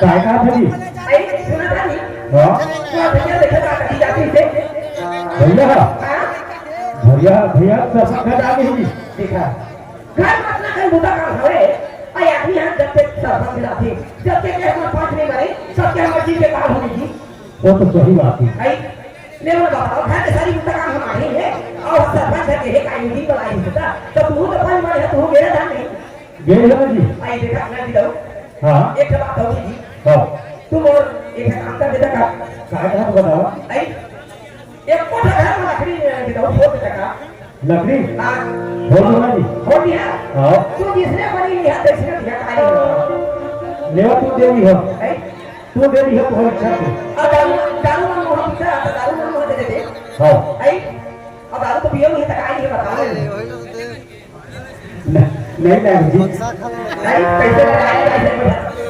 काय कहा था जी? आई सुना था नहीं? हाँ क्या भैया देखा था कहीं जाती थे? भैया हाँ? भैया भैया सब घर आ गई जी। देखा घर में अपना कहीं बुरा काम हुए आई आदमी यहाँ जब तक सब मिलाते जब तक हम पांच नहीं मरे सब क्या मर्जी के काम होगी जी वो तो सही बात है। आई ने वो बताओ घर के सारी बुरा काम हमारे हैं और सरपंच है के काई नहीं बनाई होता तो तू तो पांच मरे तू मेरा ध्यान नहीं गए ना जी। आई देखा मैं भी दो हाँ एक बात होगी जी हाँ तुम और एक काम कर देता का काय कहा तो बताओ। आई एक कोठा घर में लकड़ी दे दो फोड़ देता लकड़ी हां हो ना जी। हो दिया हाँ तू जिसने बनी लिया देखने दिया काई लेवा तू देवी हो नहीं तू देवी हो तो अच्छा से। अब दारू में मोह पीता है दारू में मोह दे दे हाँ आई अब दारू तो पियो नहीं तक आई है बता नहीं नहीं जी। नहीं कैसे लगाए कैसे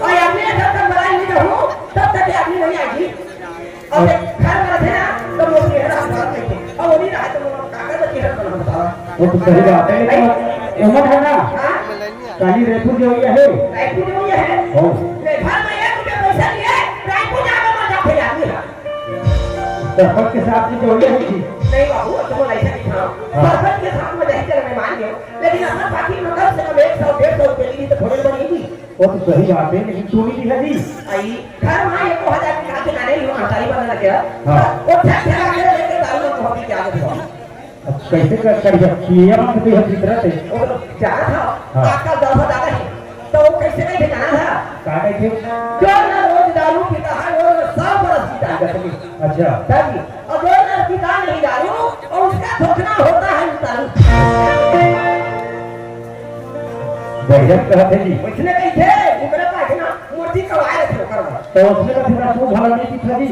और आपने जब तक बनाई नहीं तो हूं तब तक आपने नहीं आई और घर में थे ना तो वो ये रहा बात नहीं और वो नहीं रहा तो कागज के हर बना बताओ वो तो सही बात है लेकिन उम्र है ना हां काली रेतु जो ये है रायपुर जो ये है हाँ ले घर में 1 रुपया पैसा लिए रायपुर जाकर मजा फिर आदमी सरपंच के साथ जो ये है जी। नहीं बाबू तुम ऐसा नहीं खाओ सरपंच के साथ में नहीं चल मैं मान गया लेकिन अपना बाकी में कम से कम 100 150 रुपए ली तो थोड़ी बनेगी वो तो सही बात है लेकिन तू नहीं है जी। आई घर में 1000 की खाते ना नहीं हुआ हटाई बना लगे हाँ। वो ठक ठक के लेके दारू में बहुत क्या देखो अब कैसे कर ये बात तो है फितरत है। वो जाना था हाँ। आपका 10,000 है तो वो कैसे नहीं जाना था काटे थे जो ना रोज दारू पीता है वो 100 बरस पीता है अच्छा तभी और जो ना पीता नहीं दारू और उसका ठोकना होता है दारू बढ़िया कहते जी। उसने कही थे उमरे पास ना मूर्ति कवाए थे करवा तो उसने का फिर तू भला नहीं था जी।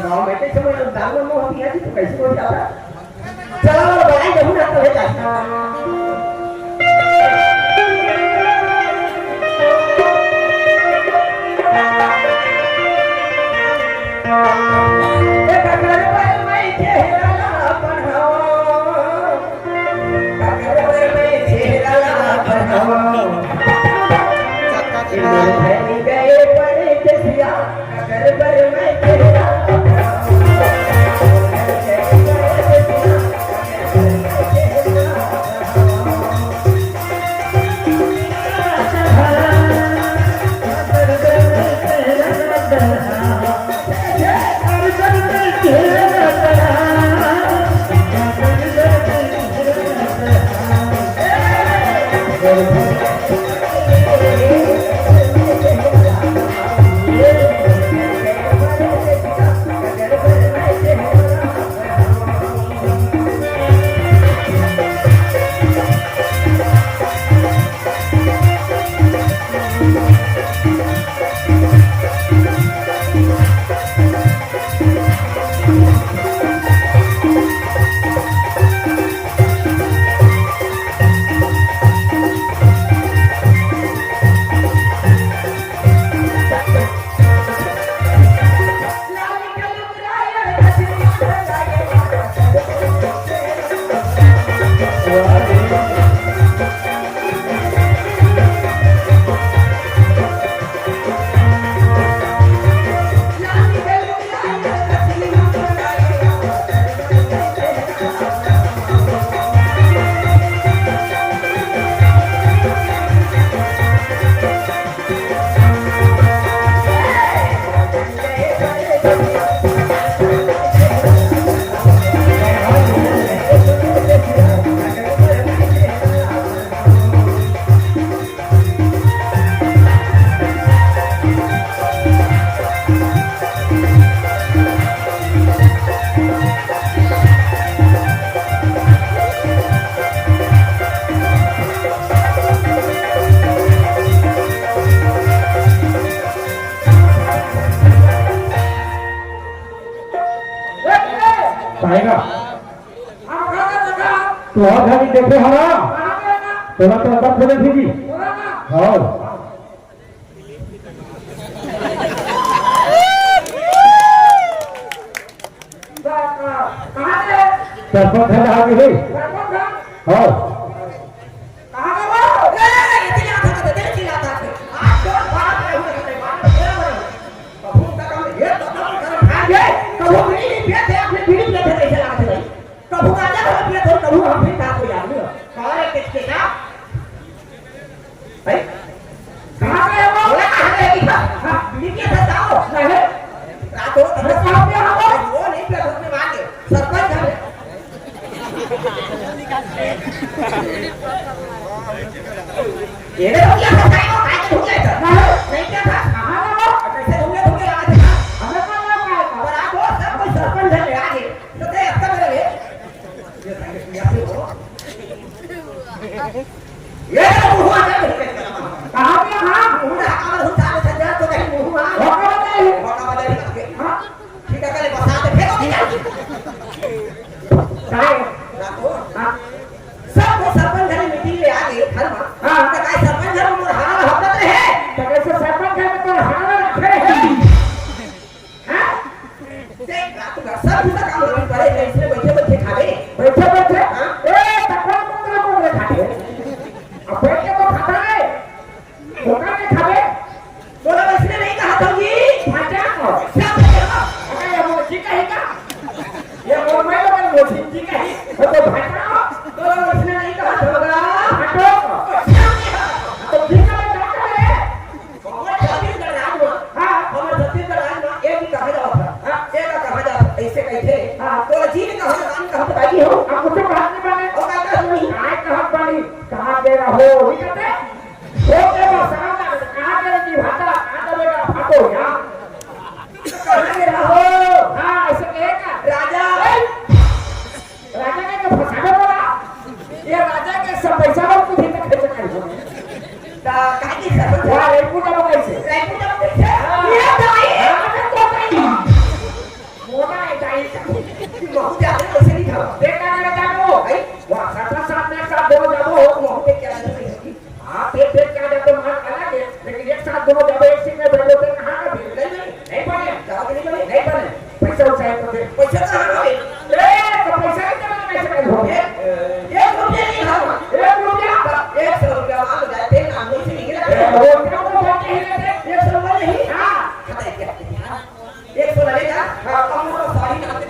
गांव में कैसे वो दारू में होती है तो कैसे हो जाता चलो बड़ाई जरूर ना तो है जाता पाएगा तो और घड़ी देखे हमारा थोड़ा तो अंदर खोले थी जी। हाँ सरपंच है आगे हाँ ये रे भैया काय हो गया था नहीं क्या था कहां ना कैसे होंगे लगा था हमें कौन लगा और आप वो सब कोई सरपंच है आगे तो ते अच्छा मेरे ये सांगे हो ये हुआ कहां पे हां मुंह हमारा होता है सजा तो कहीं मुंह होका बदले हां ठीक है कल बसाते फेंको काय राखो हां सब सरपंच घरे मीटिंग ले आ गए घर में हां तो काय सरपंच घर में हाल होता है तो कैसे सरपंच घर में तो हाल रखे हैं हां देख रात का सब का काम नहीं करे इसलिए बैठे खावे हां ए तकवा को खाते अब बैठ के तो खाता है होगा नहीं खावे बोला इसने नहीं कहा था जी भाजा को सब अगर ये वो ठीक है का ये वो मैं वो ठीक है तो भाजा तो इसने नहीं कहा था हटो तो ठीक है क्या करे हमारे छत्तीसगढ़ राज्य में हां हमारे छत्तीसगढ़ राज्य में एक ही कहा जाता हां एक का कहा जाता ऐसे कैसे हां तो जी ने कहा काम कहा तो बाकी हो आप कुछ बात नहीं माने और कहता नहीं काय कहा पानी कहां दे रहा हो नहीं कहते वो के सामने कहां दे रही भाता कहां देगा फाटो यहां कहां दे रहा हो हां ऐसे कहेगा राजा राजा ने तो फसाना बोला ये राजा के सब पैसा को कुछ नहीं खर्च कर दो ता काहे की सब वाह रेपू का कैसे ये दाई तो दाई मोटा है दाई बहुत ज्यादा पैसे नहीं था देखा ना जानो वाह साथ में साथ दो जाबो मोह के क्या नहीं हां फिर क्या जाते मार अलग है लेकिन एक साथ दोनों जाबो एक सिंह में बैठो तो कहां का भीड़ नहीं बने जाओ नहीं बने पैसा उठाए तो पैसा कहां है ए तो पैसा कितना कैसे कर हो एक रुपया नहीं खाओ 1 रुपया 100 रुपया मान लो जाते ना हम से निकला वो क्या तो बाकी है 100 रुपया नहीं हां खाता क्या 100 लगेगा हां हम तो साड़ी नाते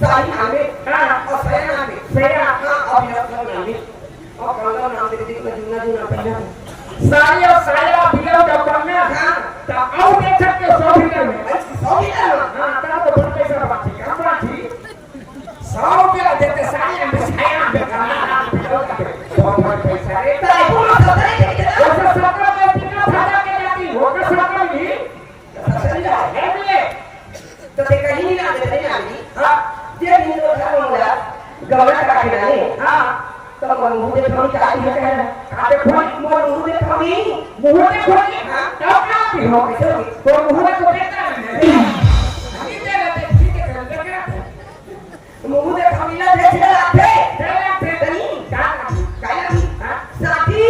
साड़ी नामे हां और सया नामे सया हां अब ये नामे और कंगा नाम दे दी को जुना पहना साड़ी और साया बिगड़ जब करना हां तो आओ देख सकते 100 बिगड़ में 100 बिगड़ हां तो बहुत पैसा बाकी काम बाकी 100 रुपया देते साया में छाया में बहुत पैसा रे तो पूरा 17 के 17 में कितना फायदा के जाती वो का 17 भी चल जाए है ले तो ते कहीं नहीं ना दे नहीं आली हां ये दिन तो था मोला गवना का के नहीं हां तो मुंह दे थोड़ी चाही है कहना आते फोन मुंह दे थोड़ी हां तो क्या भी हो कैसे तो मुंह को देता नहीं नहीं दे रहे ठीक है कर दे मुंह दे खमीला दे थे नहीं काया हां साथी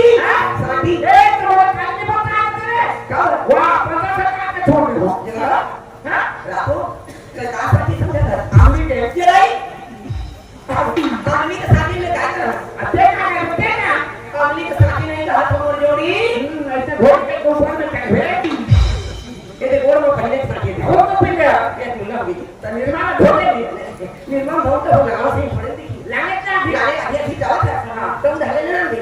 ए तो काहे नहीं बता दे कब वाह 15 का के छोड़ दो हां राखो कल का साथी समझा आमी के चलाई आमी के साथी में क्या कर देखा ना आमी के साथी नहीं रहा तो जोड़ी ऐसे घोड़ के ऊपर में क्या है ये गोड़ में पहले साथी थे वो तो फिर गया एक मुन्ना भी तो निर्माण ढोले निर्माण बहुत हो गया वैसे पड़े थी लाने का भी आए अभी ठीक है हां तुम ढले ना भी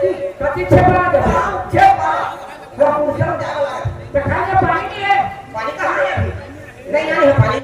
દેતી કતી છે બા દે છે